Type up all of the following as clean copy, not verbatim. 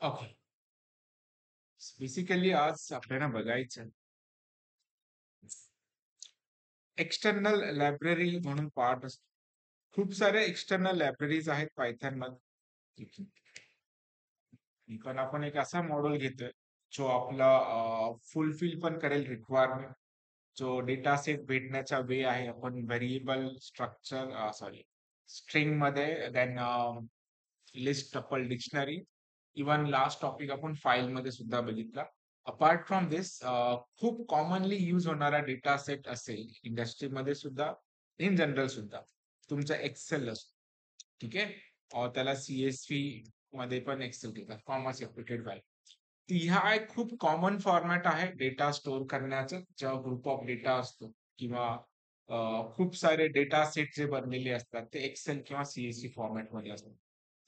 Okay. Basically आज आपल्याला बघायचं एक्सटर्नल लायब्ररी म्हणून पार्ट असतो. खूप सारे एक्सटर्नल लायब्ररीज आहेत पायथन मध्ये. पण आपण एक असा मॉडेल घेतोय जो आपला फुलफिल पण करेल रिक्वायरमेंट. जो डेटा सेट भेटण्याचा वे आहे, आपण व्हेरिएबल स्ट्रक्चर सॉरी स्ट्रिंग मध्ये then list tuple dictionary. Even last topic आपण फाईल मध्ये सुद्धा बघितला. अपार्ट फ्रॉम दिस खूप कॉमनली यूज होणारा डेटा सेट असेल इंडस्ट्रीमध्ये सुद्धा, इन जनरल सुद्धा तुमचा एक्सेल असतो. ठीक आहे. त्याला सीएसव्ही मध्ये पण एक्सेल घेतात, कॉमर्स एप्लिकेड फाईल. ह्या एक खूप कॉमन फॉर्मॅट आहे डेटा स्टोअर करण्याचं, जेव्हा ग्रुप ऑफ डेटा असतो किंवा खूप सारे डेटा सेट जे बनलेले असतात ते एक्सेल किंवा सीएसव्ही फॉर्मॅट मध्ये असतात.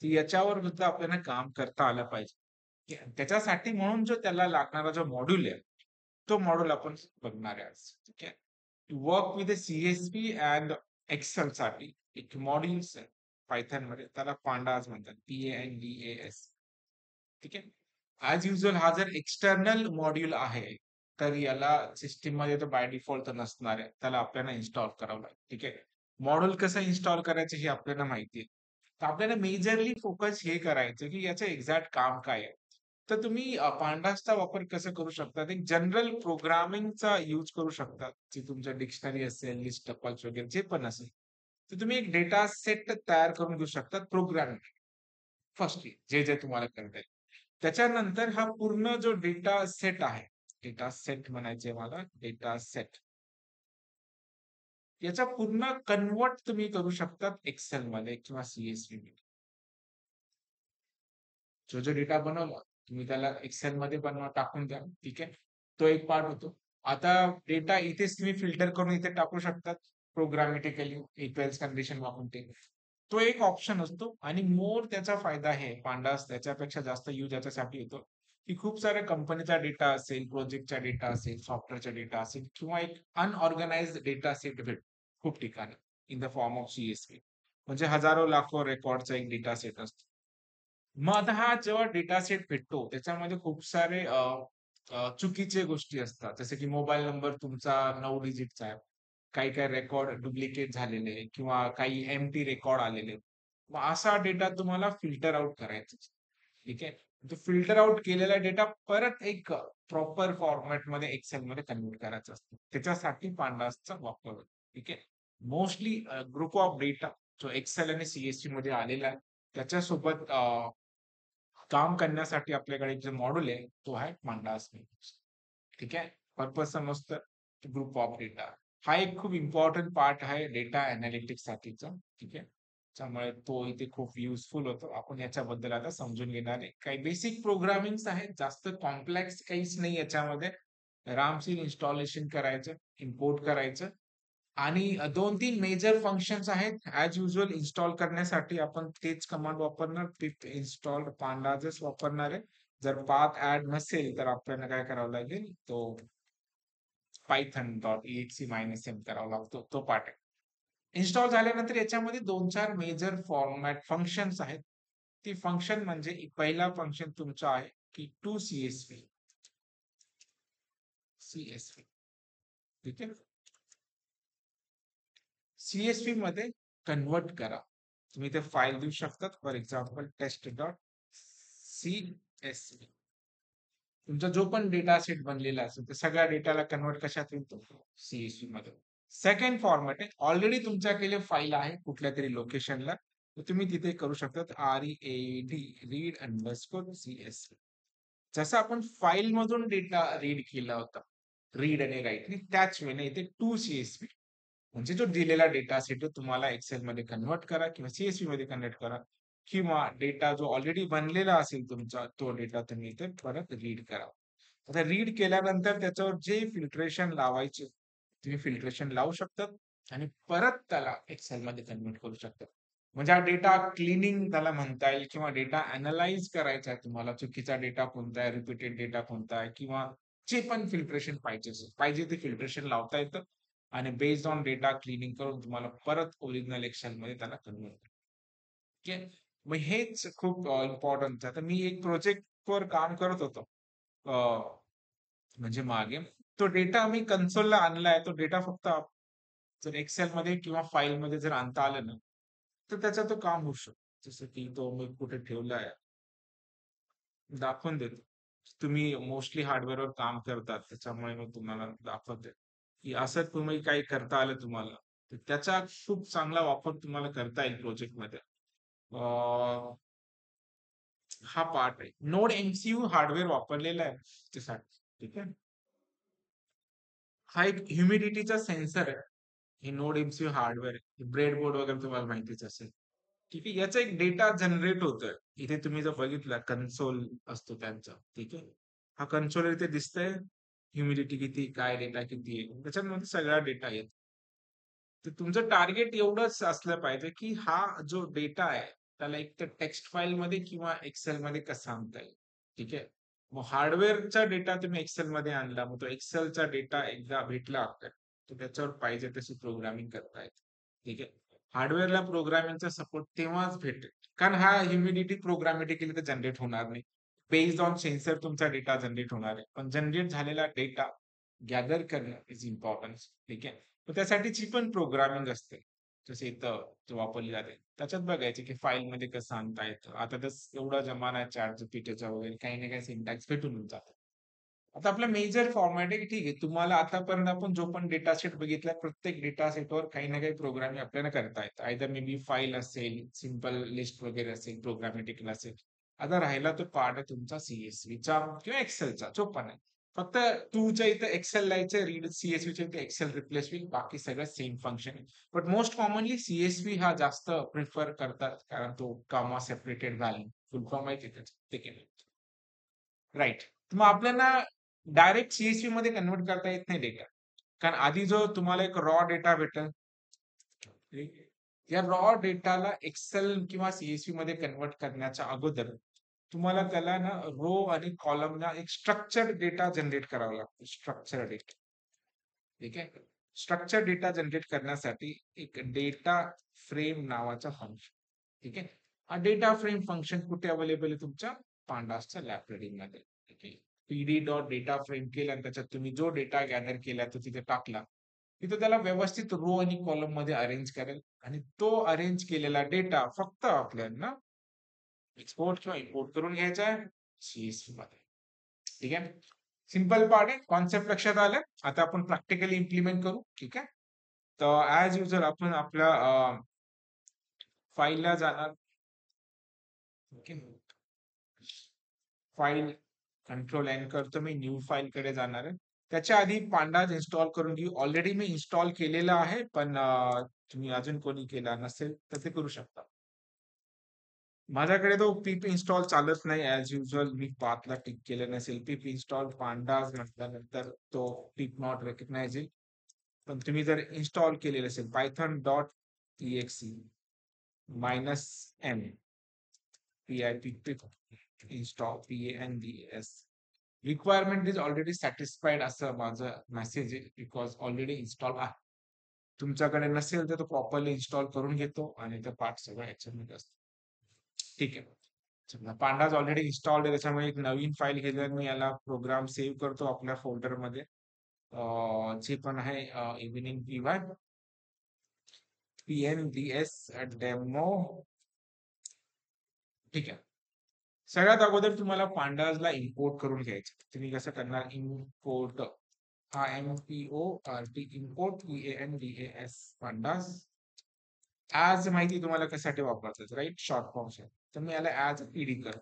तर याच्यावर सुद्धा आपल्याला काम करता आलं पाहिजे. त्याच्यासाठी म्हणून जो त्याला लागणारा जो मॉड्यूल आहे, तो मॉड्यूल आपण बघणार आहे आज. ठीक आहे. To work with CSV and Excel साठी एक मॉड्यूल्स आहे पायथन मध्ये, त्याला पांडाज म्हणतात, PANDAS. ठीक आहे. ऍज युजल हा जर एक्सटर्नल मॉड्यूल आहे, तर याला सिस्टीम मध्ये तर बाय डिफॉल्ट तर नसणार आहे, त्याला आपल्याला इन्स्टॉल करावं लागेल. ठीक आहे. मॉड्यूल कसं इन्स्टॉल करायचं हे आपल्याला माहिती आहे. तर आपल्याला मेजरली फोकस हे करायचं की याचं एक्झॅक्ट काम काय आहे. तर तुम्ही पांडासचा वापर कसं करू शकता, एक जनरल प्रोग्रामिंगचा यूज करू शकता, जे तुमच्या डिक्शनरी असेल, लिस्ट टपल्स वगैरे जे पण असेल. तर तुम्ही एक डेटा सेट तयार करून घेऊ शकता प्रोग्रामिंग. फर्स्टली जे तुम्हाला करता येईल. त्याच्यानंतर हा पूर्ण जो डेटा सेट आहे, डेटा सेट म्हणायचे मला, डेटा सेट याचा पूर्ण कन्वर्ट तुम्ही करू शकता एक्सेल मध्ये किंवा सीएसव्ही मध्ये. जो डेटा बनवला तुम्ही त्याला एक्सेल मध्ये बनवा, टाकून द्या. ठीक आहे. तो एक पार्ट होतो. आता डेटा इथेच तुम्ही फिल्टर करून इथे टाकू शकतात प्रोग्रामॅटिकली इक्वल्स कंडिशन वापरून. ते तो एक ऑप्शन असतो. आणि मोर त्याचा फायदा आहे पांडास त्याच्यापेक्षा जास्त यूज याच्यासाठी येतो, की खूप साऱ्या कंपनीचा डेटा असेल, प्रोजेक्टचा डेटा असेल, सॉफ्टवेअरचा डेटा असेल, किंवा एक अनऑर्गनाइज डेटा सेट भेट खूप ठिकाणी in the form of CSV. म्हणजे हजारो लाखो रेकॉर्डचा एक डेटा सेट असतो. मग आता हा जेव्हा डेटा सेट भेटतो त्याच्यामध्ये खूप सारे चुकीचे गोष्टी असतात, जसे की मोबाईल नंबर तुमचा 9 डिजिटचा आहे, काही काही रेकॉर्ड डुप्लिकेट झालेले किंवा काही एम्प्टी रेकॉर्ड आलेले. मग असा डेटा तुम्हाला फिल्टर आउट करायचा. ठीक आहे. तो फिल्टर आउट केलेला डेटा परत एक प्रॉपर फॉर्मॅट मध्ये एक्सेल मध्ये कन्वर्ट करायचा असतो. त्याच्यासाठी पांडासचा वापर होतो. ठीक आहे. मोस्टली ग्रुप ऑफ डेटा जो एक्सेल आणि सीएससी मध्ये आलेला आहे, त्याच्यासोबत काम करण्यासाठी आपल्याकडे जे मॉड्यूल आहे तो आहे पांडास. ठीक आहे. पर्पज समजतं. ग्रुप ऑफ डेटा हा एक खूप इम्पॉर्टंट पार्ट आहे डेटा अनालिटिक्स साठीचा. ठीक आहे. त्यामुळे तो इथे खूप युजफुल होतो. आपण याच्याबद्दल आता समजून घेणार आहे. काही बेसिक प्रोग्रामिंग आहेत, जास्त कॉम्प्लेक्स काहीच नाही याच्यामध्ये. रामशीर इन्स्टॉलेशन करायचं, इम्पोर्ट करायचं. आणि 2-3 मेजर फंक्शन्स आहेत. ॲज युजुअल इन्स्टॉल करण्यासाठी आपण तेच कमांड वापरणार, पिप इन्स्टॉल पांडाजच वापरणार आहे. जर पाथ ऍड नसेल तर आपल्याला काय करावं लागेल, तो python.exe-m करावा लागतो, तो पार्ट आहे. इन्स्टॉल झाल्यानंतर याच्यामध्ये 2-4 मेजर फॉर्मॅट फंक्शन्स आहेत. ती फंक्शन म्हणजे पहिला फंक्शन तुमचा आहे की टू सीएसव्ही. सीएसव्ही. ठीक आहे. सीएसव्ही मध्ये कन्वर्ट करा. तुम्ही ते फाईल देऊ शकतात, फॉर एक्झाम्पल test.csv. तुमचा जो पण डेटा सेट बनलेला असेल त्या सगळ्या डेटाला कन्वर्ट कशात येतो, सीएसव्ही मध्ये. सेकंड फॉर्मॅट आहे, ऑलरेडी तुमच्याकडे फाईल आहे कुठल्या तरी लोकेशनला, तर तुम्ही तिथे करू शकतात रीड अंडरस्कोर सीएसव्ही. जसं आपण फाईल मधून डेटा रीड केला होता, रीड आणि राईट, त्याच वेळेने इथे टू सीएसव्ही म्हणजे जो दिलेला डेटा सेट तुम्हाला एक्सेल मध्ये कन्वर्ट करा किंवा सीएसव्ही मध्ये कन्वर्ट करा, किंवा डेटा जो ऑलरेडी बनलेला असेल तुमचा तो डेटा तुम्ही इथे परत रीड करा. आता रीड केल्यानंतर त्याच्यावर जे फिल्ट्रेशन लावायचे तुम्ही फिल्ट्रेशन लावू शकतात आणि परत त्याला एक्सेल मध्ये कन्वर्ट करू शकतात. म्हणजे हा डेटा क्लिनिंग त्याला म्हणता येईल, किंवा डेटा अनालाइज करायचा आहे तुम्हाला, चुकीचा डेटा कोणता आहे, रिपीटेड डेटा कोणता आहे, किंवा जे पण फिल्ट्रेशन पाहिजे ते फिल्ट्रेशन लावता येतं. आणि बेस्ड ऑन डेटा क्लिनिंग करून तुम्हाला परत ओरिजिनल एक्सेल मध्ये त्याला कन्वर्ट. ठीक आहे. मग हेच खूप इम्पॉर्टंट आहे. आता मी एक प्रोजेक्ट वर काम करत होतो म्हणजे मागे तो डेटा मी कन्सोलला आणलाय. तो डेटा फक्त जर एक्सेल मध्ये किंवा फाईल मध्ये जर आणता आलं ना, तर त्याचा तो काम होऊ शकतो. जसं की तो मी कुठे ठेवलाय, दाखवून देतो. तुम्ही मोस्टली हार्डवेअरवर काम करतात, त्याच्यामुळे मी तुम्हाला दाखवते, की असं तुम्ही काही करता आलं तुम्हाला, तर त्याचा खूप चांगला वापर तुम्हाला करता येईल प्रोजेक्टमध्ये. हा पार्ट आहे. नोड एमसीयू हार्डवेअर वापरलेला आहे त्यासाठी. ठीक आहे. हा एक ह्युमिडिटीचा सेन्सर आहे. हे नोड एमसीयू हार्डवेअर आहे. ब्रेडबोर्ड वगैरे तुम्हाला माहितीच असेल. ठीक आहे. याचा एक डेटा जनरेट होतोय. इथे तुम्ही जर बघितलं कन्सोल असतो त्यांचा. ठीक आहे. हा कन्सोल इथे दिसतंय. ह्युमिडिटी किती, काय डेटा किती आहे. त्याच्यामध्ये सगळा डेटा येतो. तर तुमचं टार्गेट एवढंच असलं पाहिजे, की हा जो डेटा आहे, त्याला एक तर टेक्स्ट फाईलमध्ये किंवा एक्सेलमध्ये कसा आणता येईल. ठीक आहे. मग हार्डवेअरचा डेटा तुम्ही एक्सेलमध्ये आणला, मग तो एक्सेलचा डेटा एकदा भेटला आपल्याला, तर त्याच्यावर पाहिजे तशी प्रोग्रामिंग करता येते. ठीक आहे. हार्डवेअरला प्रोग्रामिंगचा सपोर्ट तेव्हाच भेटेल. कारण हा ह्युमिडिटी प्रोग्रामॅटिकली तर जनरेट होणार नाही. बेस्ड ऑन सेन्सर तुमचा डेटा जनरेट होणार आहे. पण जनरेट झालेला डेटा गॅदर करणं इज इम्पॉर्टंट. ठीक आहे. तर त्यासाठीची पण प्रोग्रामिंग असते. जसे इथं जो वापरली जाते. त्याच्यात बघायचे की फाईलमध्ये कसं आणता येतं. आता तर एवढा जमाना आहे ChatGPTचा वगैरे काही ना काही सिंटॅक्स भेटून जातात. आता आपला मेजर फॉर्मॅट आहे की ठीक आहे. तुम्हाला आतापर्यंत आपण जो पण डेटा सेट बघितला, प्रत्येक डेटा सेटवर काही ना काही प्रोग्रामिंग आपल्याला करता येतं. आयदर मे बी फाईल असेल, सिंपल लिस्ट वगैरे असेल, प्रोग्रामॅटिकल असेल. आता राहिला तो पार्ट आहे तुमचा CSVचा किंवा एक्सेलचा जो पण आहे. फक्त टूच्या इथं एक्सेल लिहायचं, रीड CSVच्या इथे एक्सेल रिप्लेस होईल. बाकी सगळं सेम फंक्शन आहे. बट मोस्ट कॉमनली CSV हा जास्त प्रिफर करतात कारण तो कॉमा सेपरेटेड व्हॅल्यू फुल फॉर्म माहिती आहे त्याचं. ठीक आहे. राइट. मग आपल्याला डायरेक्ट CSV मध्ये कन्व्हर्ट करता येत नाही डेटा. कारण आधी जो तुम्हाला एक रॉ डेटा भेटेल, या रॉ डेटाला एक्सेल किंवा CSV मध्ये कन्व्हर्ट करण्याच्या अगोदर तुम्हाला त्याला ना रो आणि कॉलमला एक स्ट्रक्चर्ड डेटा जनरेट करावा लागतो. Structure data. ठीक आहे. स्ट्रक्चर डेटा जनरेट करण्यासाठी एक डेटा फ्रेम नावाचा फंक्शन. ठीक आहे. हा डेटा फ्रेम फंक्शन कुठे अवेलेबल आहे तुमच्या पांडासच्या लायब्ररीमध्ये. ठीक आहे. pd डॉट डेटा फ्रेम केलं आणि त्याच्यात तुम्ही जो डेटा गॅदर केला तो तिथे टाकला. तिथे त्याला व्यवस्थित रो आणि कॉलम मध्ये अरेंज करेल आणि तो अरेंज केलेला डेटा फक्त आपल्याला एक्सपोर्ट किंवा इम्पोर्ट करून घ्यायचा आहे CSV मध्ये. ठीक आहे. सिंपल पार्ट आहे. कॉन्सेप्ट लक्षात आलं. आता आपण प्रॅक्टिकली इम्प्लिमेंट करू. ठीक आहे. तर ऍज युजल आपण आपल्या फाईलला जाणार. ओके. फाईल कंट्रोल एन करतो मी. न्यू फाईल कडे जाणार आहे. त्याच्या आधी पांडाज इन्स्टॉल करून घेऊ. ऑलरेडी मी इन्स्टॉल केलेला आहे, पण तुम्ही अजून कोणी केला नसेल तर ते करू शकता. माझ्याकडे तो pip इन्स्टॉल चालत नाही ऍज युजल. मी पाथला टिक केलं नसेल. pip इन्स्टॉल पांडाज म्हटल्यानंतर तो pip नॉट रेकग्नाइज येईल. पण तुम्ही जर इन्स्टॉल केलेलं असेल Python dot exe -m pip install PANDS requirement is already satisfied असं माझं मेसेज आहे, बिकॉज ऑलरेडी इन्स्टॉल आहे. तुमच्याकडे नसेल तर तो प्रॉपरली इन्स्टॉल करून घेतो आणि ते पार्ट सगळं याच्यामध्ये असतो. ठीक आहे. समजा पांडाज ऑलरेडी इन्स्टॉल्ड आहे, त्याच्यामुळे एक नवीन फाईल घेऊन मी याला प्रोग्राम सेव्ह करतो आपल्या फोल्डरमध्ये. जे पण आहे इव्हिनिंग PY PNDS डेमो. ठीक आहे. सगळ्यात अगोदर तुम्हाला पांडाजला इम्पोर्ट करून घ्यायचं. तुम्ही कसं करणार? इम्पोर्ट हा IMPORT import PANDAS pandas. As माहिती तुम्हाला कशासाठी वापरायचं, राईट? Short form. तर मी याला ऍज PD कर.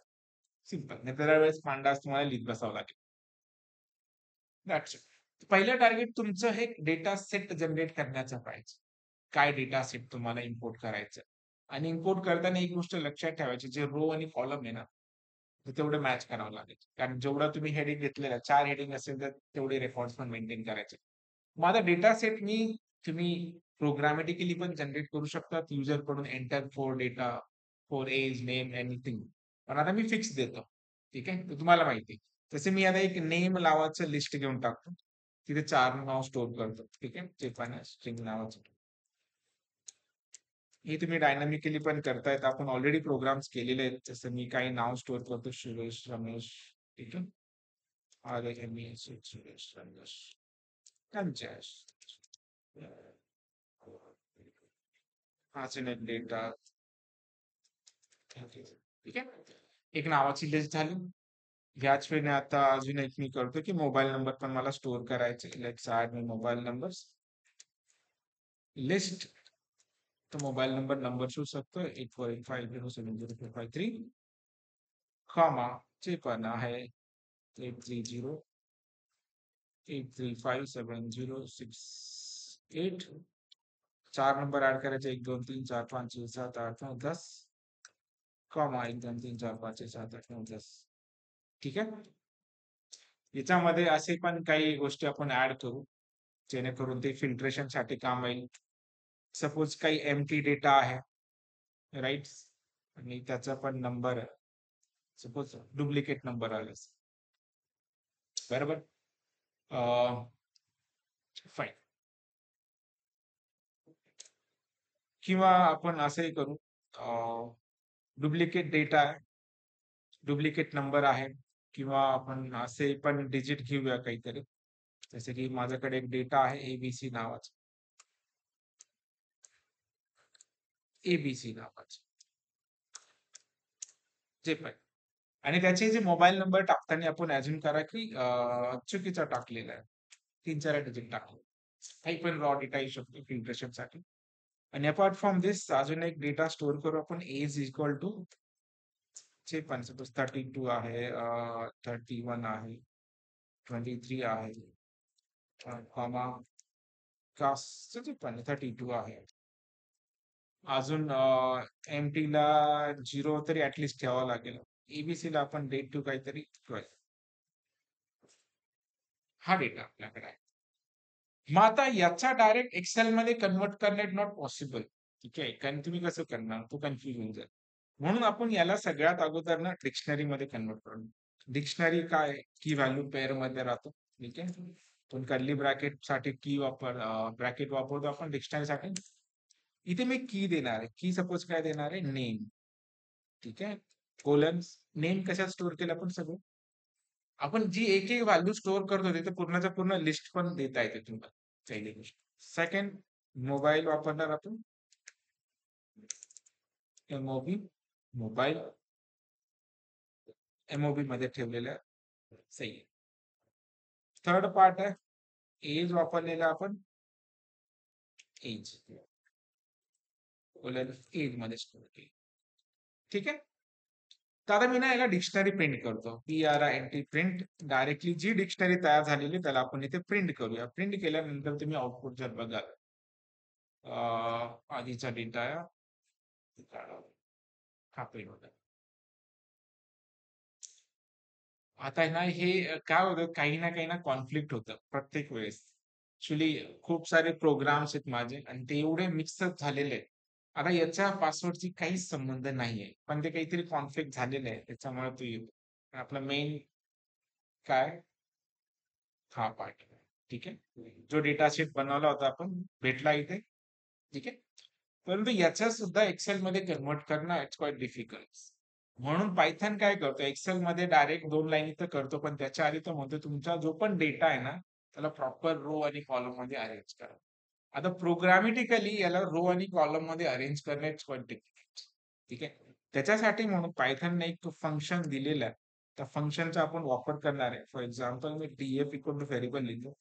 सिंपल. नाही तर वेळेस पांडाज तुम्हाला लिहित बसावं लागेल. That's it. पहिलं टार्गेट तुमचं हे डेटा सेट जनरेट करण्याचं पाहिजे. काय डेटा सेट तुम्हाला इम्पोर्ट करायचं आणि इम्पोर्ट करताना एक गोष्ट लक्षात ठेवायची, जे रो आणि कॉलम आहे ना, तर तेवढं मॅच करावं लागेल. कारण जेवढं तुम्ही हेडिंग घेतलेलं 4 हेडिंग असेल तर तेवढे रेकॉर्ड्स पण मेंटेन करायचे. माझा डेटा सेट तुम्ही प्रोग्रामॅटिकली पण जनरेट करू शकतात. युजर कडून enter for data, for age, name, anything. पण आता मी फिक्स देतो. ठीक आहे. तर तुम्हाला माहिती आहे. तसे मी आता एक नेम नावाचं लिस्ट घेऊन टाकतो. तिथे 4 नाव स्टोअर करतो. ठीक आहे. जे पण स्ट्रिंग नावाचं. हे तुम्ही डायनामिकली पण करतायत. आपण ऑलरेडी प्रोग्राम्स केलेले आहेत. जसं मी काही नाव स्टोअर करतो, सुरेश, रमेश, ठीक आहे. RMES, सुरेश, रमेश, रंजश. अजून एक डेटा, ठीक आहे. एक नावाची लिस्ट झाली. ह्याच वेळेने आता अजून एक मी करतो की मोबाईल नंबर पण मला स्टोअर करायचे. Let's add my mobile numbers list. तो मोबाईल नंबर शोधू शकतो 8485070453, कॉमा जे पण आहे 830 8357068. 4 नंबर ऍड करायचे, 1 2 3 4 5 6 7 8 9 10, कॉमा 1 2 3 4 5 6 7 8 9 10. ठीक आहे. याच्यामध्ये असे पण काही गोष्टी आपण ऍड करू जेणेकरून ते फिल्ट्रेशन साठी काम येईल. सपोज काही एम्प्टी डेटा आहे, राईट, आणि त्याचा पण नंबर सपोज डुप्लिकेट नंबर आला, बरोबर. फाईन. किंवा आपण असंही करू, डुप्लिकेट डेटा आहे, डुप्लिकेट नंबर आहे, किंवा आपण असे पण डिजिट घेऊया काहीतरी. जसे की माझ्याकडे एक डेटा आहे एबीसी नावाचा, एबीसी नावाचा जे पण, आणि त्याचे जे मोबाईल नंबर टाकताना आपण अज्युम करा की चुकीचा टाकलेला आहे, 3-4 डिजिट टाकले. काही पण रॉ डेटा येऊ शकतो फिल्ट्रेशन साठी. आणि अपार्ट फ्रॉम दिस अजून एक डेटा स्टोअर करू आपण, एज इक्वल टू जे पण, सपोज 32 आहे, 31 आहे, 23 आहे, कॉमा कास्ट जे पण 32 आहे. अजून एमटी ला 0 तरी ऍटलिस्ट ठेवावं लागेल. एबीसी ला आपण डेट टू काहीतरी 12. हा डेटा आपल्याकडे आहे. मग आता याचा डायरेक्ट एक्सेल मध्ये कन्वर्ट करणे नॉट पॉसिबल, ठीक आहे, कारण तुम्ही कसं करणार, तो कन्फ्युज होऊन जाईल. म्हणून आपण याला सगळ्यात अगोदर ना डिक्शनरी मध्ये कन्वर्ट करू. डिक्शनरी काय, की व्हॅल्यू पेअर मध्ये राहतो, ठीक आहे. पण कर्ली ब्रॅकेट साठी की ब्रॅकेट वापरतो आपण डिक्शनरी साठी. इथे मी की देणार आहे, की सपोज काय देणार आहे, नेम, ठीक आहे, कोलन. नेम कशात स्टोअर केलं आपण सगळं, आपण जी एक एक व्हॅल्यू स्टोअर करतो तिथे पूर्णच्या पूर्ण लिस्ट पण देता येते तुम्हाला, पहिली गोष्ट. सेकंड, मोबाईल वापरणार आपण, एमओबी, मोबाईल एमओबी मध्ये ठेवलेलं आहे, सही. थर्ड पार्ट आहे एज, वापरलेला आपण एज, एज मध्ये स्टोअर केली, ठीक आहे. तर आता मी ना याला डिक्शनरी प्रिंट करतो, PRINT प्रिंट. डायरेक्टली जी डिक्शनरी तयार झालेली त्याला आपण इथे प्रिंट करूया. प्रिंट केल्यानंतर तुम्ही आउटपुट जर बघाल, आधीचा डेटा हा प्रिंट होता. आता ना हे काय होतं, काही ना कॉन्फ्लिक्ट होतं प्रत्येक वेळेस. ऍक्च्युली खूप सारे प्रोग्राम्स आहेत माझे आणि ते एवढे मिक्सअप झालेले आहेत. आता याच्या पासवर्डची काहीच संबंध नाहीये, पण ते काहीतरी कॉन्फ्लिक्ट झालेलं आहे त्याच्यामुळे तो येतो. आपला मेन काय, हा पार्ट, ठीक आहे. जो डेटा शीट बनवला होता आपण, भेटला इथे, ठीक आहे. परंतु याच्या सुद्धा एक्सेल मध्ये कन्वर्ट करणं इट्स क्वाइट डिफिकल्ट. म्हणून पायथन काय करतो, एक्सेल मध्ये डायरेक्ट 2 लाईन तर करतो, पण त्याच्या आधी तो म्हणतो तुमचा जो पण डेटा आहे ना त्याला प्रॉपर रो आणि कॉलम मध्ये अरेंज करा. आता प्रोग्रामेटिकली याला रो आणि कॉलम मध्ये अरेंज करणे इट्स क्वाइट डिफिकल्ट, ठीक आहे. त्याच्यासाठी म्हणून पायथनने एक फंक्शन दिलेला आहे, त्या फंक्शनचा आपण वापर करणार आहे. For example me DF equal two variable लिहितो,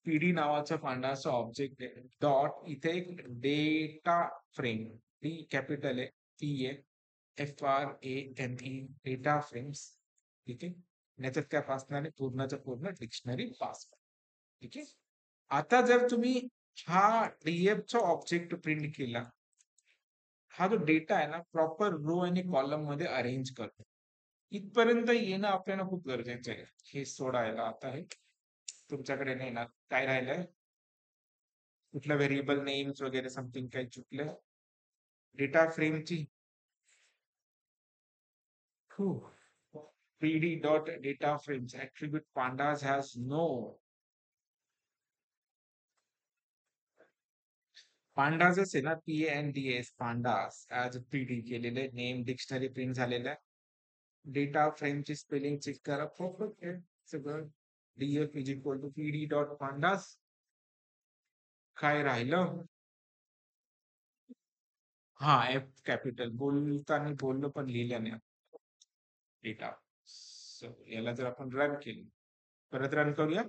पीडी नावाचा पांडाचा ऑब्जेक्ट आहे, डॉट इथे एक डेटा फ्रेम, डी कॅपिटल आहे, टी आहे, FRAME, डेटा फ्रेम्स, ठीक आहे. याच्यात काय पास आहे, पूर्णच्या पूर्ण डिक्शनरी पास, ठीक आहे. आता जर तुम्ही हा डीएफचा ऑब्जेक्ट प्रिंट केला, हा जो डेटा आहे ना प्रॉपर रो आणि कॉलम मध्ये अरेंज करतो, इथपर्यंत येणं आपल्याला खूप गरजेचं आहे. हे सोडायला आता आहे तुमच्याकडे नाही ना, काय राहिलंय, कुठलं व्हेरिएबल नेम्स वगैरे समथिंग काही चुकलं, डेटा फ्रेमची PD dot data frames attribute pandas has no पांडाजच आहे ना, PANDAS, पांडास ऍज PD केलेले, नेम डिक्शनरी प्रिंट झालेलं आहे. डेटा फ्रेमची स्पेलिंग चेक करा, परफेक्ट आहे सगळं. DF is equal to PD dot pandas. काय राहिलं? हा, F कॅपिटल बोलताना बोललो पण लिहिलं नाही. डेटा. याला जर आपण रन केलं, परत रन करूया.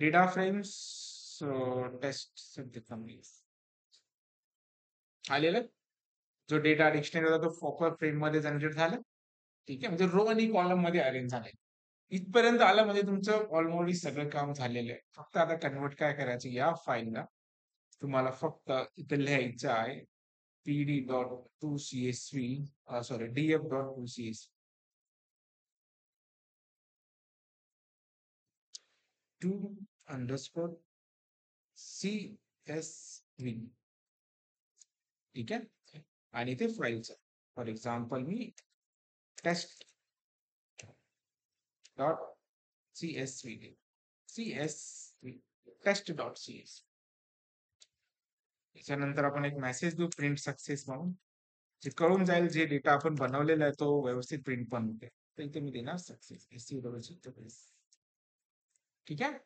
डेटा फ्रेम्स टेस्ट आलेलं. जो डेटा डिक्शनरी होता तो फॉपर फ्रेम मध्ये जनरेट झाला. ठीक आहे, म्हणजे रो आणि कॉलम मध्ये अरेंज झाले. इथपर्यंत आलं म्हणजे तुमचं ऑलमोस्ट सगळं काम झालेलं आहे. फक्त आता कन्वर्ट काय करायचं, या फाईलला तुम्हाला फक्त इथे लिहायचं आहे PD dot to CSV, sorry DF dot to CSV, to underscore CSV. ठीक आहे, आणि ते फाईलचं फॉर एक्झाम्पल मी test dot CSV, test dot CSV. त्याच्यानंतर आपण एक मेसेज देऊ प्रिंट सक्सेस म्हणून, जे कळून जाईल जे डेटा आपण बनवलेला आहे तो व्यवस्थित प्रिंट पण होते. तर इथे मी देणार सक्सेस SC. ठीक आहे,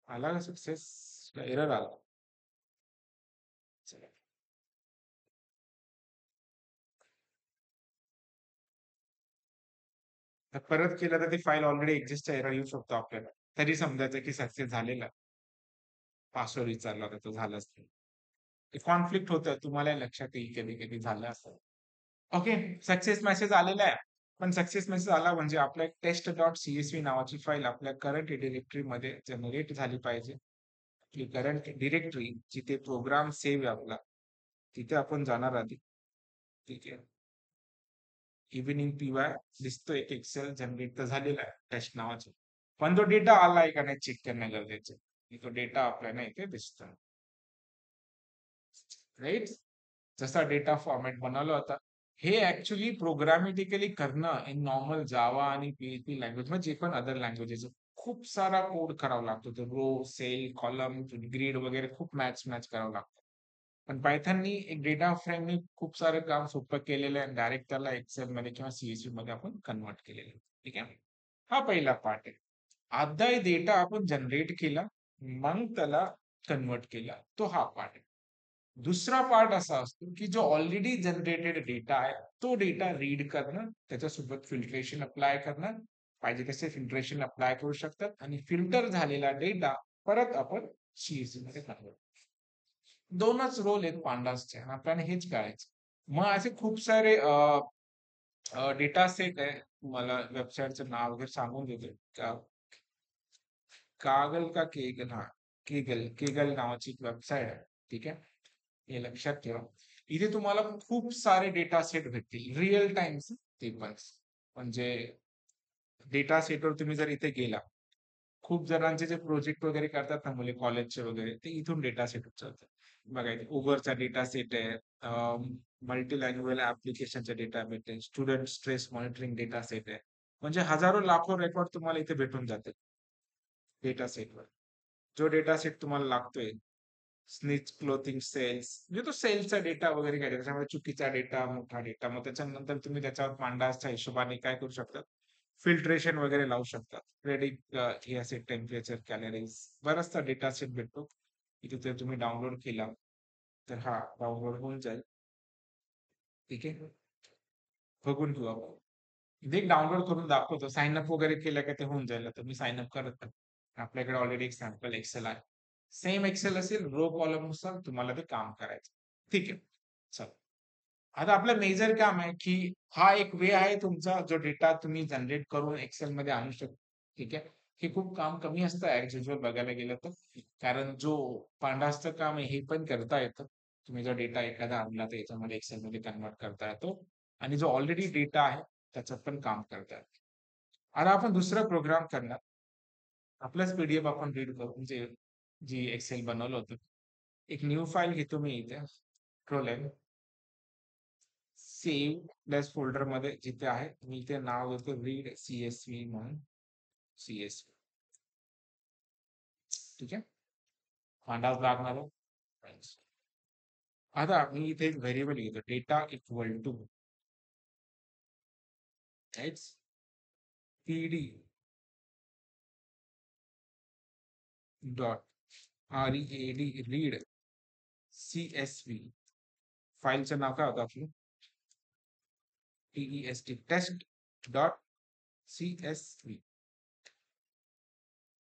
आला का सक्सेस? एरर आला. चला, तर परत केलं तर ती फाईल ऑलरेडी एक्झिस्ट एरर येऊ शकतो आपल्याला. तरी समजायचं की सक्सेस झालेला. पासवर्ड विचारला होता तो झालाच नाही. कॉन्फ्लिक्ट होतं, तुम्हाला लक्षात येईल कधी कधी झालं असं. ओके, सक्सेस मेसेज आलेला आहे. पण सक्सेस मेसेज आला म्हणजे आपल्या टेस्ट डॉट CSV नावाची फाईल आपल्या करंट डिरेक्टरी मध्ये जनरेट झाली पाहिजे. आपली करंट डिरेक्टरी जिथे प्रोग्राम सेव्ह आहे आपला, तिथे आपण जाणार आधी. ठीक आहे, इव्हिनिंग PY दिसतो, एक एक्सेल जनरेट तर झालेला आहे टेस्ट नावाचा. पण तो डेटा आलाय का नाही चेक करणं गरजेचं आहे. तो डेटा आपल्याला इथे दिसतो, राईट. जसा डेटा फॉर्मॅट बनवला होता, हे ऍक्च्युली प्रोग्रामॅटिकली करणं इन नॉर्मल जावा आणि PHP लँग्वेज म्हणजे जे पण अदर लँग्वेजेस खूप सारा कोड करावा लागतो. तो रो, सेल, कॉलम, ग्रीड वगैरे खूप मॅच करावं लागतं. पण पायथननी एक डेटा फ्रेमनी खूप सारं काम सोपं केलेलं आहे, डायरेक्ट त्याला एक्सेल मध्ये किंवा CSV मध्ये आपण कन्वर्ट केलेलं आहे. ठीक आहे, हा पहिला पार्ट आहे. आता डेटा आपण जनरेट केला, मग त्याला कन्वर्ट केला, तो हा पार्ट आहे. दुसरा पार्ट असा असतो की जो ऑलरेडी जनरेटेड डेटा आहे तो डेटा रीड करणं, त्याच्यासोबत फिल्ट्रेशन अप्लाय करणं, पाहिजे तसे फिल्ट्रेशन अप्लाय करू शकतात, आणि फिल्टर झालेला डेटा परत आपण CSV मध्ये कन्वर्ट. दोनच रोल आहेत पांडासचे, आपल्याला हेच कळायचं. मग असे खूप सारे डेटा सेट आहे. मला वेबसाईटचं नाव वगैरे सांगून देतो. कागल का केगल, हा, केगल नावाची एक वेबसाईट आहे. ठीक आहे, हे लक्षात ठेवा. इथे तुम्हाला खूप सारे डेटा सेट भेटतील रिअल टाइम. ते पण म्हणजे डेटा सेटवर तुम्ही जर इथे गेला, खूप जणांचे जे प्रोजेक्ट वगैरे करतात ना मुले कॉलेजचे वगैरे, ते इथून डेटा सेट चालतात. बघा इथे उबरचा डेटा सेट आहे, मल्टी लँग्वेज ऍप्लिकेशनचा डेटा भेटेल, student stress monitoring data set आहे. म्हणजे हजारो लाखो रेकॉर्ड तुम्हाला इथे भेटून जातील डेटा सेटवर. जो डेटा सेट तुम्हाला लागतोय, स्निच क्लोथिंग सेल्स, म्हणजे तो सेल्सचा डेटा वगैरे काय त्याच्यामध्ये चुकीचा डेटा, मोठा डेटा, मग त्याच्यानंतर तुम्ही त्याच्यावर पांडासच्या हिशोबाने काय करू शकता, फिल्ट्रेशन वगैरे लावू शकतात. प्रेडिक्ट हे असे टेम्परेचर, कॅलरीज, बराचसा डेटा सेट भेटतो. इथे जर तुम्ही डाउनलोड केला तर हा डाउनलोड होऊन जाईल. ठीक आहे, बघून घेऊ आपण. इथे एक डाउनलोड करून दाखवतो, साइन अप वगैरे केलं का ते होऊन जाईल. तर मी साइन अप करत नाही. आपल्याकडे ऑलरेडी एक सॅम्पल एक्सेल आहे. सेम एक्सेल असेल, रो कॉलम नुसार तुम्हाला ते काम करायचं. ठीक आहे, चल. आता आपलं मेजर काम आहे की हा एक वे आहे तुमचा, जो डेटा तुम्ही जनरेट करून एक्सेल मध्ये आणू शकता. ठीक आहे, हे खूप काम कमी असतं ऍज युजल बघायला गेलं तर, कारण जो पांडासचं काम आहे हे पण करता येतं. तुम्ही जर डेटा एखादा आणला तर याच्यामध्ये एक्सेल मध्ये कन्वर्ट करता येतो, आणि जो ऑलरेडी डेटा आहे त्याच्यात पण काम करता येतं. आता आपण दुसरा प्रोग्राम करणार. आपलाच PDF आपण रीड करू, म्हणजे जी एक्सेल बनवलं होतं. एक न्यू फाईल घेतो मी इथे, कंट्रोल सेव्ह प्लस फोल्डर मध्ये जिथे आहे मी इथे नाव देतो रीड CSV म्हणून, CSV. ठीक आहे, अंदाज लागणार आहे. आता मी इथे एक व्हेरिएबल घेतो, डेटा equal to right PD dot read CSV. फाईलचं नाव काय होतं आपलं? Test dot CSV.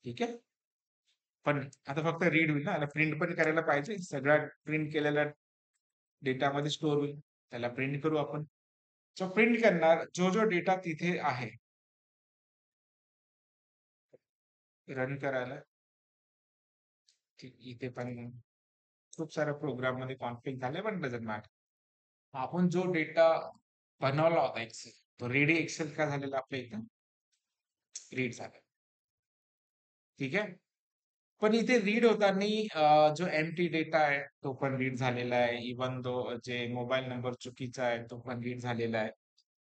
ठीक आहे. पण आता फक्त रीड होईल ना, प्रिंट पण करायला पाहिजे. सगळा प्रिंट केलेला डेटामध्ये स्टोअर होईल, त्याला प्रिंट करू आपण. जो प्रिंट करणार जो जो डेटा तिथे आहे रन करायला. इथे पण खूप साऱ्या प्रोग्राम मध्ये कॉन्फिग झाले, पण डझंट मॅटर. आपण जो डेटा बनवला होता एक्सेल, तो रेडी एक्सेल का झालेला आपल्या इथं रीड झाला. ठीक आहे. पण इथे रीड होताना जो एम्प्टी डेटा आहे तो पण रीड झालेला आहे. इवन दो जे मोबाईल नंबर चुकीचा आहे तो पण रीड झालेला आहे.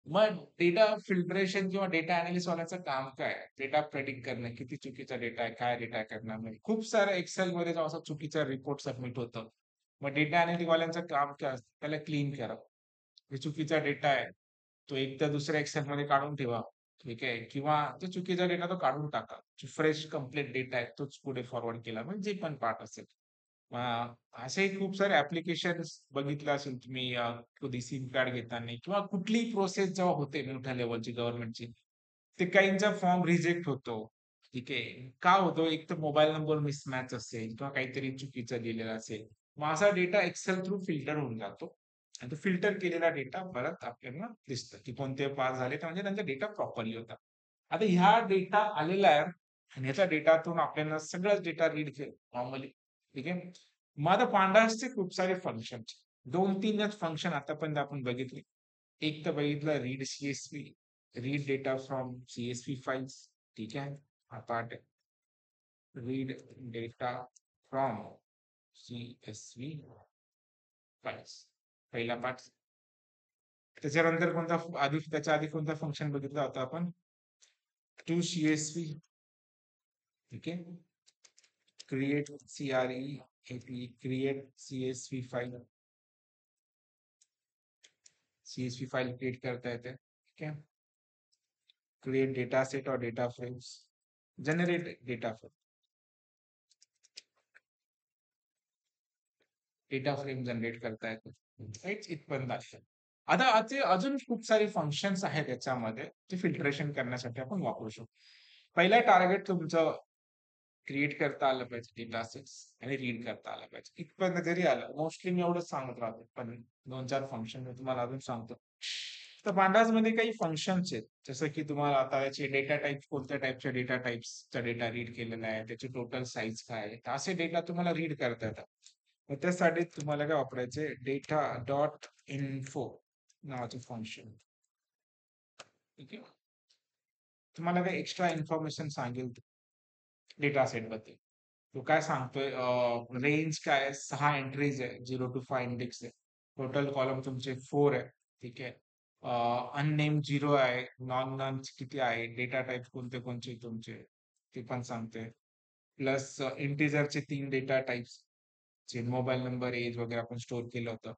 मग डेटा फिल्टरेशन किंवा डेटा अनालिसिस वाल्याचं काम काय? डेटा प्रेडिक्ट करणं, किती चुकीचा डेटा आहे, काय डेटा करणार नाही. खूप सारं एक्सेल मध्ये जेव्हा असा चुकीचा रिपोर्ट सबमिट होतं, मग डेटा अनालिटिक वाल्यांचं काम काय असतं? त्याला क्लीन करा. हे चुकीचा डेटा आहे, तो एक तर दुसऱ्या एक्सेल मध्ये काढून ठेवा. ठीक आहे. किंवा तो चुकीचा डेटा तो काढून टाका. जो फ्रेश कंप्लीट डेटा आहे तोच पुढे फॉरवर्ड केला, म्हणजे जे पण पार्ट असेल. असे खूप सारे ऍप्लिकेशन बघितलं असेल तुम्ही, कधी सिम कार्ड घेताना किंवा कुठलीही प्रोसेस जेव्हा होते मोठ्या लेवलची गव्हर्नमेंटची, ते काहींचा फॉर्म रिजेक्ट होतो. ठीक आहे. का होतो? एक तर मोबाईल नंबर मिसमॅच असेल किंवा काहीतरी चुकीचं दिलेलं असेल. मग असा डेटा एक्सेल थ्रू फिल्टर होऊन जातो. आणि तो फिल्टर केलेला डेटा परत आपल्याला दिसतं की कोणते पास झाले, तर म्हणजे त्यांचा डेटा प्रॉपरली होता. आता ह्या डेटा आलेला आहे आणि ह्याच्या डेटातून आपल्याला सगळाच डेटा रीड नॉर्मली. ठीक आहे. मग आता पांडासचे खूप सारे फंक्शन, 2-3च फंक्शन आतापर्यंत आपण बघितले. एक तर बघितलं read CSV, read data from CSV files. ठीक आहे. हा पार्ट आहे. Read data from CSV files, पहिला पार्ट. त्याच्यानंतर त्याच्या आधी कोणता फंक्शन बघितला होता आपण? To CSV. ठीक आहे. Create create CSV file. CSV file create करता येते. ठीक है. क्रिएट डेटा सेट और data frames, generate data frame, data frame generate करता येते. राईट. इथपर्यंत आहे. आता अजून खूप सारे फंक्शन्स आहेत याच्यामध्ये, ते फिल्ट्रेशन करण्यासाठी आपण वापरू शकतो. पहिला टार्गेट तुमचं क्रिएट करता आलं पाहिजे डेटा सेट्स आणि रीड करता आलं पाहिजे. इथपर्यंत जरी आलं, मोस्टली मी एवढंच सांगत राहतो, पण 2-4 फंक्शन मी तुम्हाला अजून सांगतो. तर पांडास मध्ये काही फंक्शन्स आहेत, जसं की तुम्हाला आता याचे डेटा टाइप, कोणत्या टाइपच्या डेटा टाइप्सचा डेटा रीड केलेला आहे, त्याची टोटल साईज काय आहे, असे डेटा तुम्हाला रीड करता येतात. मग त्यासाठी तुम्हाला काय वापरायचे? डेटा डॉट इन्फो नावाचे फंक्शन. ठीक आहे. तुम्हाला काही एक्स्ट्रा इन्फॉर्मेशन सांगेल डेटा सेट बद्दल. तो काय सांगतोय? रेंज काय आहे? 6 एंट्रीज आहे, 0 to 5 इंडेक्स आहे. टोटल कॉलम तुमचे 4 आहे. ठीक आहे. अननेम 0 आहे, नॉन नन किती आहे, डेटा टाइप कोणते कोणते तुमचे ते पण सांगते. प्लस इंटिजरचे 3 डेटा टाइप्स, जे मोबाईल नंबर, एज वगैरे आपण स्टोअर केलं होतं.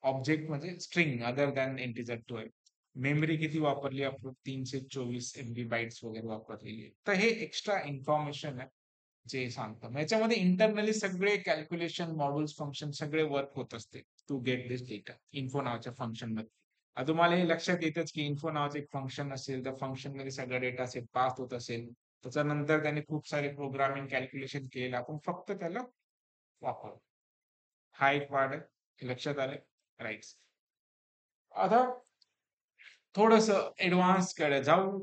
ऑब्जेक्ट म्हणजे स्ट्रिंग अदर दॅन इंटिजर 2 आहे. मेमरी किती वापरली आपण? 324 MB बाईट्स वगैरे वापरलेली आहे. तर हे एक्स्ट्रा इन्फॉर्मेशन आहे जे सांगतं. याच्यामध्ये इंटरनली सगळे कॅल्क्युलेशन, मॉड्यूल्स, फंक्शन सगळे वर्क होत असते to get this data info नावाच्या फंक्शन मध्ये. आता तुम्हाला हे लक्षात येतच की इन्फो नावाचं एक फंक्शन असेल, तर फंक्शन मध्ये सगळा डेटा सेट पास होत असेल, त्याच्यानंतर त्याने खूप सारे प्रोग्रामिंग कॅल्क्युलेशन केले, आपण फक्त त्याला वापर. हा एक पार्ट आहे. हे लक्षात आलंय? राईट. आता थोडस ऍडव्हान्स कडे जाऊ,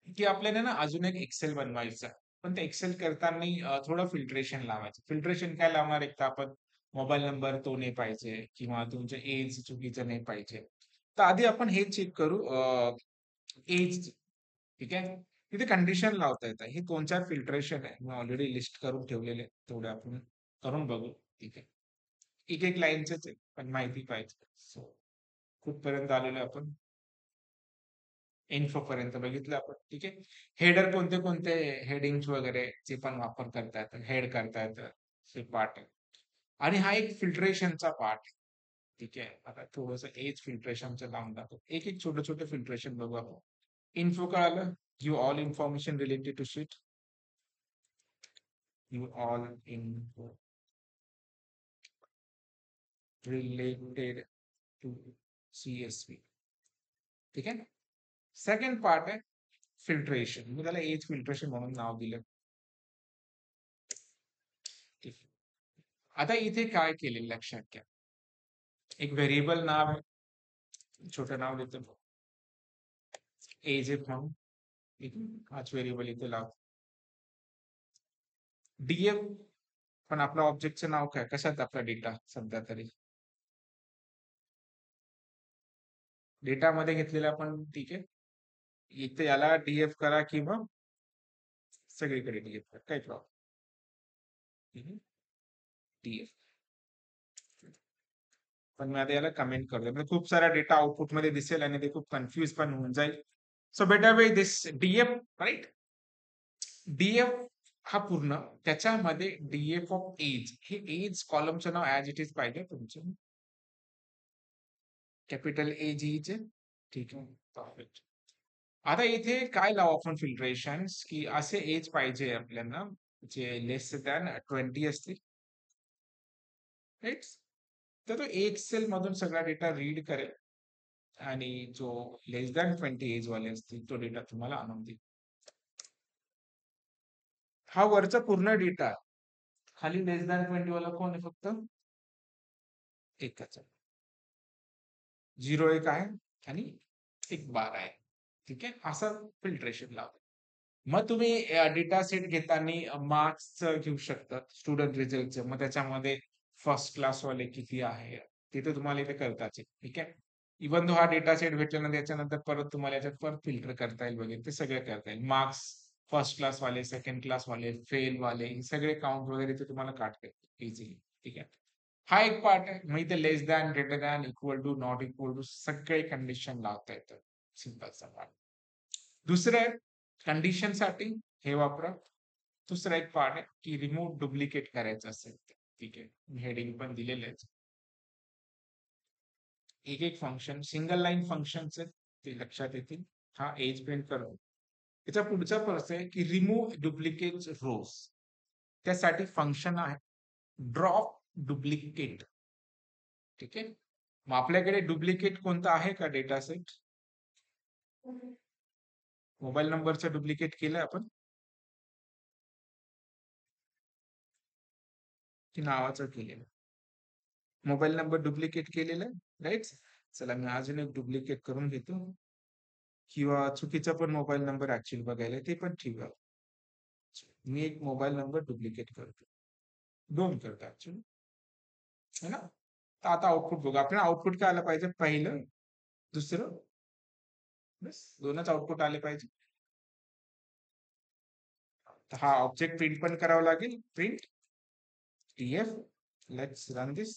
की आपल्याला ना अजून एक एक्सेल बनवायचा. पण ते एक्सेल करताना थोडं फिल्ट्रेशन लावायचं. फिल्ट्रेशन काय लावणार? एक तर आपण मोबाईल नंबर तो नाही पाहिजे किंवा तुमचं एज चुकीचं नाही पाहिजे. तर आधी आपण हे चेक करू, एज. ठीक आहे. तिथे कंडिशन लावता येतं. हे 2-4 फिल्ट्रेशन आहे, मी ऑलरेडी लिस्ट करून ठेवलेले, तेवढे आपण करून बघू. ठीक आहे. एक एक लाईनचेच आहे, पण माहिती पाहिजे. सो कुठपर्यंत आलेलो आपण? इन्फो पर्यंत बघितलं आपण. ठीक आहे. हेडर कोणते कोणते हेडिंग्स वगैरे जे पण वापर करता येतं, हेड करता येतं. हे पार्ट आहे. आणि हा एक फिल्ट्रेशनचा पार्ट. ठीक आहे. आता थोडंसं एज फिल्ट्रेशनचं लावून टाकू. एक एक छोटे छोटे फिल्ट्रेशन बघू आपण. इन्फो कळालं? Give all information related to sheet. Give all info related to CSV. ठीक आहे. सेकंड पार्ट आहे फिल्ट्रेशन. मी त्याला एज फिल्ट्रेशन म्हणून नाव दिलं. ठीक आहे. आता इथे काय केलेलं लक्षात घ्या. एक व्हेरिएबल नाव आहे, छोटं नाव देतो एज म्हणून. ठीक आहे. हाच व्हेरिएबल इथे लाव. डीएफ पण आपल्या ऑब्जेक्टचं नाव काय, कशात आपला डेटा सध्या तरी डेटा मध्ये घेतलेला आपण. ठीक आहे. इथे याला डीएफ करा किंवा सगळीकडे डीएफ करा, काही प्रॉब्लेम. डीएफ पण मी आता याला कमेंट करतो, म्हणजे खूप सारा डेटा आउटपुट मध्ये दिसेल आणि ते खूप कन्फ्युज पण होऊन जाईल. So better way this DF, right. DF हा पूर्ण त्याच्यामध्ये डीएफ ऑफ एज, हे एज कॉलमचं नाव ऍज इट इज पाहिजे तुमचं. Capital age is. ठीक आहे. परफेक्ट. आता इथे काय लावू आपण फिल्ट्रेशन, की असे एज पाहिजे आपल्याला जे लेस दॅन 20 असतील, राईट. तर तो एक्सेल मधून सगळा डेटा रीड करेल आणि जो लेस दॅन 20 एज वाले असतील तो डेटा तुम्हाला आणून देईल. हा वरचा पूर्ण डेटा. खाली लेस दॅन 20 वाला कोण आहे, फक्त एकच आहे. 0 1 आहे आणि 1 12 आहे. ठीक आहे. असं फिल्ट्रेशन लावतो. मग तुम्ही डेटा सेट घेताना मार्क्स घेऊ शकता, स्टुडंट रिझल्टचं. मग त्याच्यामध्ये फर्स्ट क्लास वाले किती आहे तिथे तुम्हाला इथे करताच येईल. ठीक आहे. इवन तो हा डेटा सेट भेटल्यानंतर त्याच्यानंतर परत तुम्हाला याच्यात परत फिल्टर करता येईल वगैरे, ते सगळं करता येईल. मार्क्स फर्स्ट क्लास वाले, सेकंड क्लास वाले, फेल वाले, हे सगळे काउंट वगैरे ते तुम्हाला काढता येईल इझिली. ठीक आहे. हा एक पार्ट आहे. मग इथे less than, greater than, equal to, not equal to सगळे कंडिशन लावता येतं. सिंपलचा पार्ट. दुसरं आहे कंडिशन साठी हे वापरा. दुसरा एक पार्ट आहे की रिमूव्ह डुप्लिकेट करायचं असेल. ठीक आहे. हेडिंग पण दिलेले आहेत. एक एक फंक्शन सिंगल लाईन फंक्शनच ते लक्षात येतील. हा एज प्रिंट करू. त्याचा पुढचा पर्स आहे की रिमूव्ह डुप्लिकेट रोज. त्यासाठी फंक्शन आहे ड्रॉप डुप्लिकेट. ठीक आहे. मग आपल्याकडे डुप्लिकेट कोणता आहे का डेटा सेट? मोबाईल नंबरचं डुप्लिकेट केलं आपण की नावाचं केलेलं? मोबाईल नंबर डुप्लिकेट केलेला आहे, राईट. चला मी अजून एक डुप्लिकेट करून घेतो, किंवा चुकीचा पण मोबाईल नंबर ऍक्च्युअली बघायला ते पण ठीक आहे. मी एक मोबाईल नंबर डुप्लिकेट करतो, 2 करतो ऍक्च्युअली, है ना. तर आता आउटपुट बघू. आपल्याला आउटपुट काय आलं पाहिजे, पहिलं दुसरं, बस 2च आउटपुट आले पाहिजे. तर हा ऑब्जेक्ट प्रिंट पण करावा लागेल. Print TF. लेट्स रन दिस.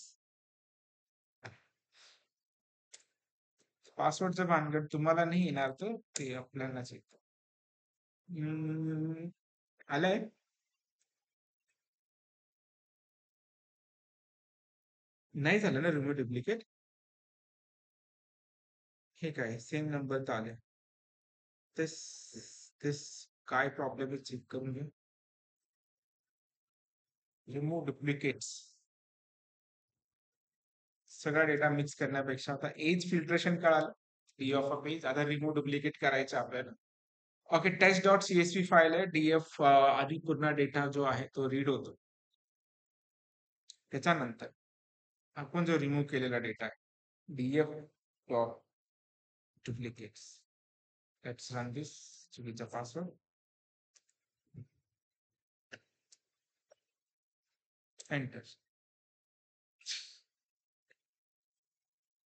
पासवर्डचं भानगड तुम्हाला नाही येणार, तर ते आपल्यालाच येतं. आलंय. नाही झालं ना रिमूव्ह डुप्लिकेट? हे काय सेम नंबर तर आले. तेच तेच काय प्रॉब्लेम आहे चेक करून घ्या. Remove duplicates. सगळा डेटा मिक्स करण्यापेक्षा आता एज फिल्ट्रेशन कळालं, डी ऑफ अ पेज. आता रिमूव्ह डुप्लिकेट करायचं आपल्याला. Okay. Test dot CSV file आहे. डीएफ आधी पूर्ण डेटा जो आहे तो रीड होतो. त्याच्यानंतर आपण जो रिमूव्ह केलेला डेटा आहे, DF dot duplicates. Let's run this. चुकीचा पासवर्ड, एंटर.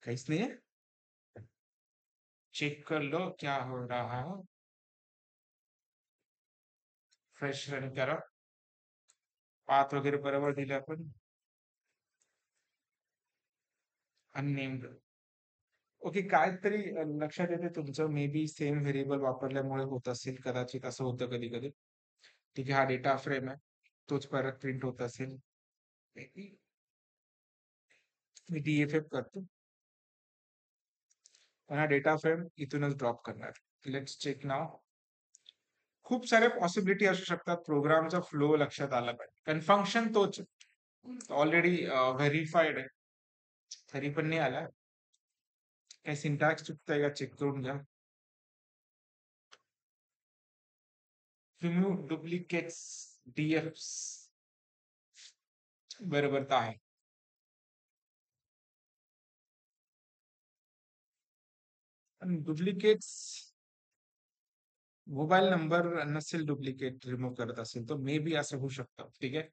काहीच नहीं है. चेक कर लो क्या हो रहा है. फ्रेश रन करा. पाथ वगैरे बरोबर दिले आपण. अननेम्ड. ओके. काहीतरी लक्षात येते तुमचं, मे बी सेम व्हेरिएबल वापरल्यामुळे होत असेल, कदाचित असं होतं कधी कधी. ठीक आहे. हा डेटा फ्रेम आहे, तोच परत प्रिंट होत असेल. मी DFF करतो पण हा डेटा फ्रेम इथूनच ड्रॉप करणार. लेट्स चेक नाव. खूप साऱ्या पॉसिबिलिटी असू शकतात. प्रोग्रामचा फ्लो लक्षात आला पाहिजे. कन्फंक्शन तोच ऑलरेडी व्हेरीफाईड आहे, तरी पण नाही आला. काही सिंटॅक्स चुकतंय का चेक करून घ्या. रिमूव्ह डुप्लिकेट्स DFs बरोबर तर आहे. डुप्लिकेट्स मोबाईल नंबर नसेल डुप्लिकेट रिमूव्ह करत असेल तर मे बी असं होऊ शकतं. ठीक आहे,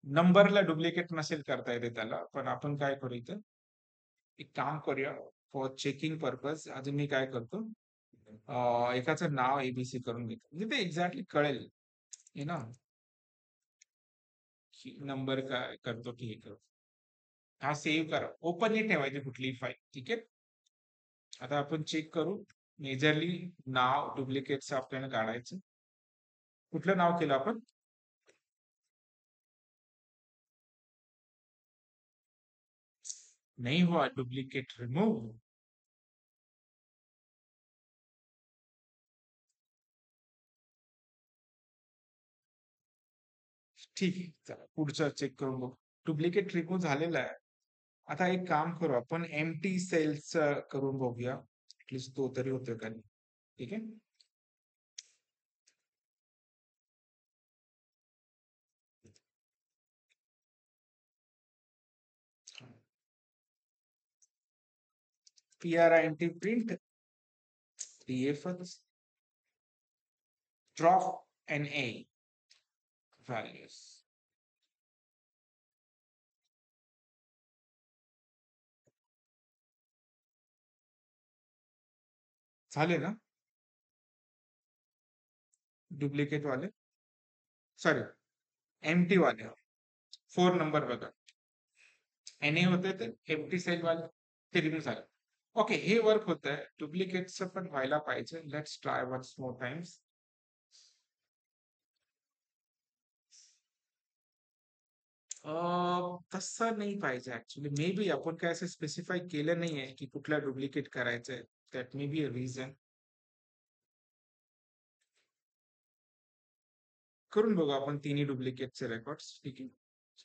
नंबरला डुप्लिकेट नसेल करता येते त्याला. पण आपण काय करू इथं, एक काम करूया. फॉर चेकिंग पर्पज अजून मी काय करतो, एकाचं नाव ABC करून घेतो म्हणजे ते एक्झॅक्टली कळेल ना की नंबर काय करतो की हे करतो. हा सेव्ह करा, ओपन नाही ठेवायची कुठलीही फाईल. ठीक आहे, आता आपण चेक करू. मेजरली नाव डुप्लिकेटचं आपल्याला काढायचं. कुठलं नाव केलं आपण? नाही हुआ डुप्लिकेट रिमूव्ह. ठीक आहे, चला पुढचं चेक करून बघू. डुप्लिकेट रिमूव्ह झालेला आहे. आता एक काम करू, आपण एम्प्टी सेल्स करून बघूया. ऍटलीस्ट तो तरी होतोय का नाही. ठीक आहे, PRINT print DF drop NA values. झाले ना डुप्लिकेट वाले, सॉरी एम्प्टी वाले. 4 नंबर बघा, NA होते ते एम्प्टी सेल वाले, ते रिमूव्ह झाले. ओके, हे वर्क होत आहे. डुप्लिकेटचं पण व्हायला पाहिजे. Let's try once more times. तसं नाही पाहिजे ऍक्च्युली. मे बी आपण काय असं स्पेसिफाय केलं नाहीये की कुठला डुप्लिकेट करायचंय. That may be a reason. करून बघू आपण तिन्ही डुप्लिकेटचे रेकॉर्ड्स. ठीक आहे,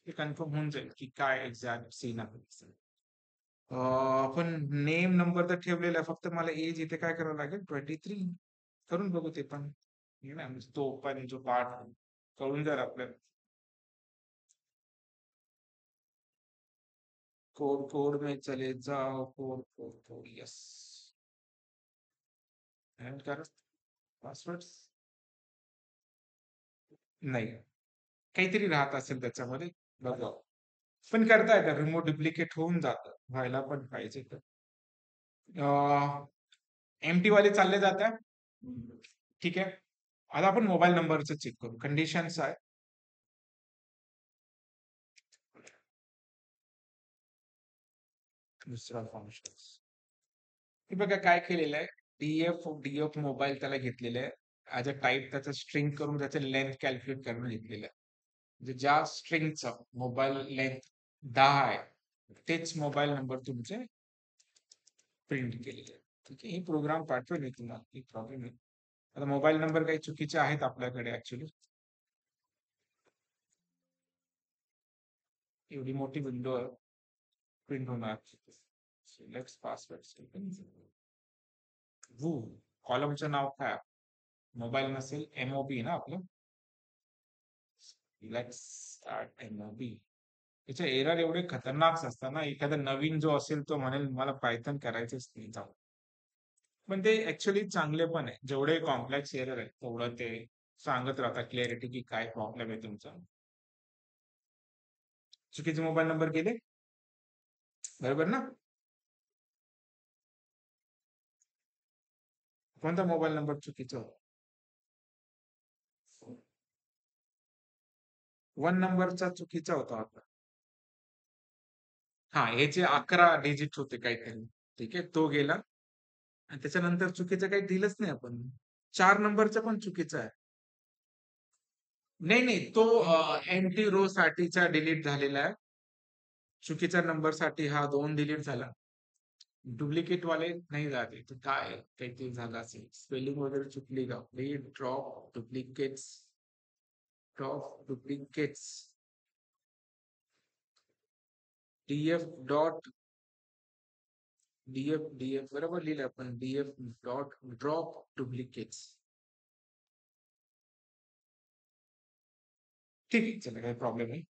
हे कन्फर्म होऊन जाईल की काय एक्झॅक्ट सीन आहे. आपण नेम नंबर तर ठेवलेला आहे, फक्त मला एज इथे काय करावं लागेल 23 करून बघू ते पण. म्हणजे तो पण जो पार्ट कळून जाईल आपल्याला. कोड कोड में चले जाओ, code code code, yes. End कर पासवर्ड. नाही, काहीतरी राहत असेल त्याच्यामध्ये. बघा, पण करता येतं, रिमोट डुप्लिकेट होऊन जातं. व्हायला पण पाहिजे तर. एमटी वाले चालले जातात. ठीक आहे, आता आपण मोबाईल नंबरचं चेक करू. कंडिशन्स आहे, दुसरा फंक्शन. हे बघा काय केलेलं आहे. डीएफ मोबाईल त्याला घेतलेलं आहे. ऍज अ टाईप त्याचा स्ट्रिंग करून त्याचे लेंथ कॅल्क्युलेट करून घेतलेलं आहे. म्हणजे ज्या स्ट्रिंगचा मोबाईल लेंथ 10 आहे, तेच मोबाईल नंबर तुमचे प्रिंट केलेले आहे. ठीक आहे, ही प्रोग्राम पाठवेल मी तुम्हाला, काही प्रॉब्लेम नाही. आता मोबाईल नंबर काही चुकीचे आहेत आपल्याकडे ऍक्च्युली. एवढी मोठी विंडो प्रिंट होणार. Select password. वू कॉलमचं नाव काय? मोबाईल नसेल, MOB ना आपलं. Let's start MOB. त्याचे एरर एवढे खतरनाक असतात ना, एखादा नवीन जो असेल तो म्हणेल मला पायथन करायचंच नाही जाऊ. पण ते ऍक्च्युली चांगले पण आहे. जेवढे कॉम्प्लेक्स एरर आहे तेवढं ते सांगत राहतात क्लिअरिटी की काय प्रॉब्लेम आहे तुमचा. चुकीचे मोबाईल नंबर गेले, बरोबर ना? कोणता मोबाईल नंबर चुकीचा होता? 1 नंबरचा चुकीचा होता आपला. हा, हे जे 11 डिजिट होते काहीतरी. ठीक आहे, तो गेला. आणि त्याच्यानंतर चुकीचं काही दिलंच नाही आपण. 4 नंबरचं पण चुकीचं आहे. नाही नाही, तो एंटी रो साठीचा डिलीट झालेला आहे. चुकीच्या नंबर साठी हा 2 डिलीट झाला. डुप्लिकेट वाले नाही जाते, तर काय काहीतरी झालं असेल, स्पेलिंग वगैरे चुकली का, ड्रॉप डुप्लिकेट्स डीएफ बरोबर लिहिलं आपण, ड्रॉप डुप्लिकेट्स. ठीक आहे, चला काही प्रॉब्लेम नाही.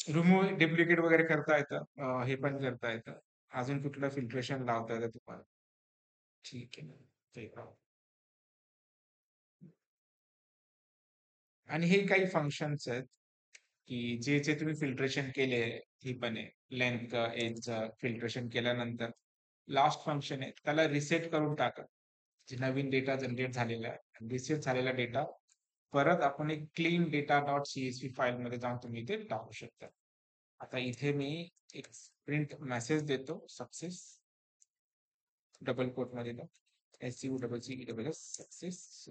रिमूव्ह डुप्लिकेट वगैरे करता येतं, हे पण करता येतं. अजून कुठलं फिल्ट्रेशन लावता येतं तुम्हाला? ठीक आहे ना, काही problem. आणि हे काही फंक्शन्स आहेत की जे जे तुम्ही फिल्ट्रेशन केले, ही पण आहे लेंथ एज फिल्ट्रेशन केल्यानंतर लास्ट फंक्शन आहे, त्याला रिसेट करून टाका. जे नवीन डेटा जनरेट झालेला आहे, रिसेट झालेला डेटा परत आपण एक clean data dot CSV file मध्ये जाऊन तुम्ही ते टाकू शकता. आता इथे मी एक प्रिंट मेसेज देतो, सक्सेस डबल कोट मध्ये SUCCESS सक्सेस,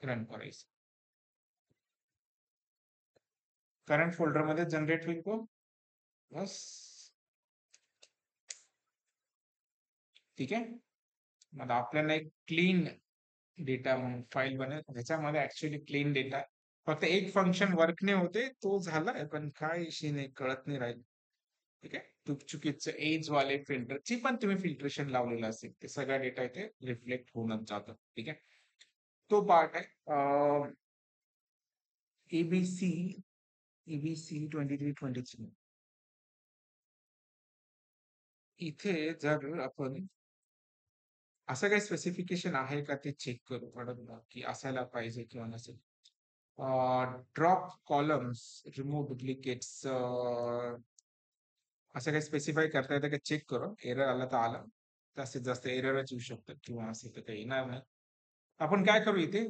रन करायचं. करंट फोल्डर मध्ये जनरेट होईल तो, बस. ठीक आहे, मग आपल्याला एक क्लीन डेटा म्हणून फाईल बनेल, ज्याच्यामध्ये ऍक्च्युअली क्लीन डेटा, फक्त एक फंक्शन वर्क नाही होते, तो झालाय पण काय इशू नाही, कळत नाही राहील. ठीक आहे, चुकीचं एज वाले फिल्टरची पण तुम्ही फिल्ट्रेशन लावलेलं असेल, ते सगळा डेटा इथे रिफ्लेक्ट होऊन जातं. ठीक आहे, तो पार्ट आहे. एबीसी एबीसी 23-23 इथे जर आपण असं काही स्पेसिफिकेशन आहे का ते चेक करू पडत ना, की असायला पाहिजे किंवा नसेल. ड्रॉप कॉलम्स, रिमूव्ह डुप्लिकेट्स, असं काही स्पेसिफाय करता येतं का? चेक करून एरर आला तर आला, जास्तीत जास्त एररच येऊ शकतात किंवा असे तर काही येणार नाही. आपण काय करू इथे,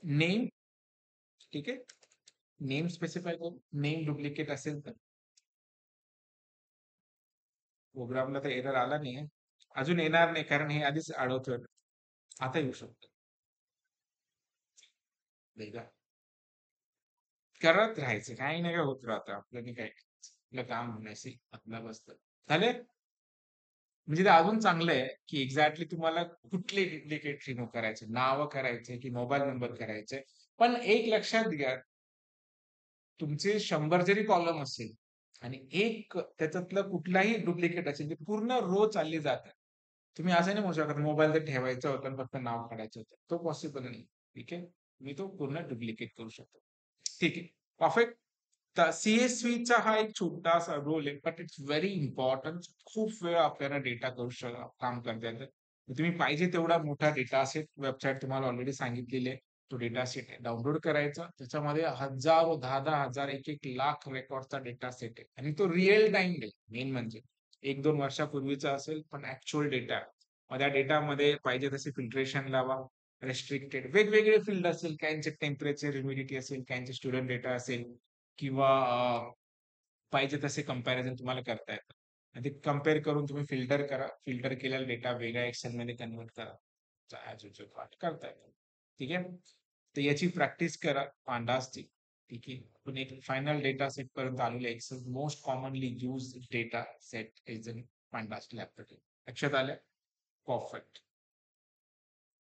नेम, ठीक आहे, नेम स्पेसिफाय करू. नेम डुप्लिकेट असेल तर प्रोग्रामला तर एरर आला नाही, अजून येणार नाही कारण हे आधीच अडवतोय, आता येऊ शकतं. वेगळा करत राहायचं, काही नाही होत राहतं आपल्याला, काय आपलं काम होण्याशी आपलं बसतं. झाले, म्हणजे ते अजून चांगलं आहे की एक्झॅक्टली तुम्हाला कुठले डुप्लिकेट रिमूव्ह करायचे, नावं करायचे की मोबाईल नंबर करायचे. पण एक लक्षात घ्या, तुमचे 100 जरी कॉलम असेल आणि एक त्याच्यातलं कुठलाही डुप्लिकेट असेल, ते पूर्ण रो चालली जाते. तुम्ही असं नाही म्हणू शकत मोबाईल तर ठेवायचा होता आणि फक्त नाव काढायचं होतं, तो पॉसिबल नाही. ठीक आहे, मी तो पूर्ण डुप्लिकेट करू शकतो. ठीक आहे, परफेक्ट. तर सीएसव्हीचा हा एक छोटासा रोल आहे, बट इट्स व्हेरी इम्पॉर्टंट. खूप वेळ आपल्याला डेटा करू काम करता येतं. तुम्ही पाहिजे तेवढा मोठा डेटा सेट, वेबसाईट तुम्हाला ऑलरेडी सांगितलेली आहे, तो डेटा सेट डाउनलोड करायचा. त्याच्यामध्ये हजारो, 10,000, 1,00,000 रेकॉर्डचा डेटा सेट आहे आणि तो रिअल टाइम आहे. मेन म्हणजे 1-2 वर्षापूर्वीचा असेल पण ऍक्च्युअल डेटा. मग त्या डेटामध्ये पाहिजे तसे फिल्ट्रेशन लावा, रेस्ट्रिक्टेड वेगवेगळे फील्ड असेल, काहींचे टेम्परेचर, ह्युमिडिटी असेल, काहींचे स्टुडंट डेटा असेल, किंवा पाहिजे तसे कंपॅरिझन तुम्हाला करता येतं. आणि ते कम्पेअर करून तुम्ही फिल्टर करा. फिल्टर केलेला डेटा वेगळ्या एक्सेल मध्ये कन्वर्ट करा. ऍज युजल पार्ट करता येतं. ठीक आहे, तर याची प्रॅक्टिस करा पांडासची. ठीक आहे, पण एक फायनल डेटा सेट पर्यंत आलेले Excel most commonly use data set is in Pandas lab. लक्षात आलं? परफेक्ट.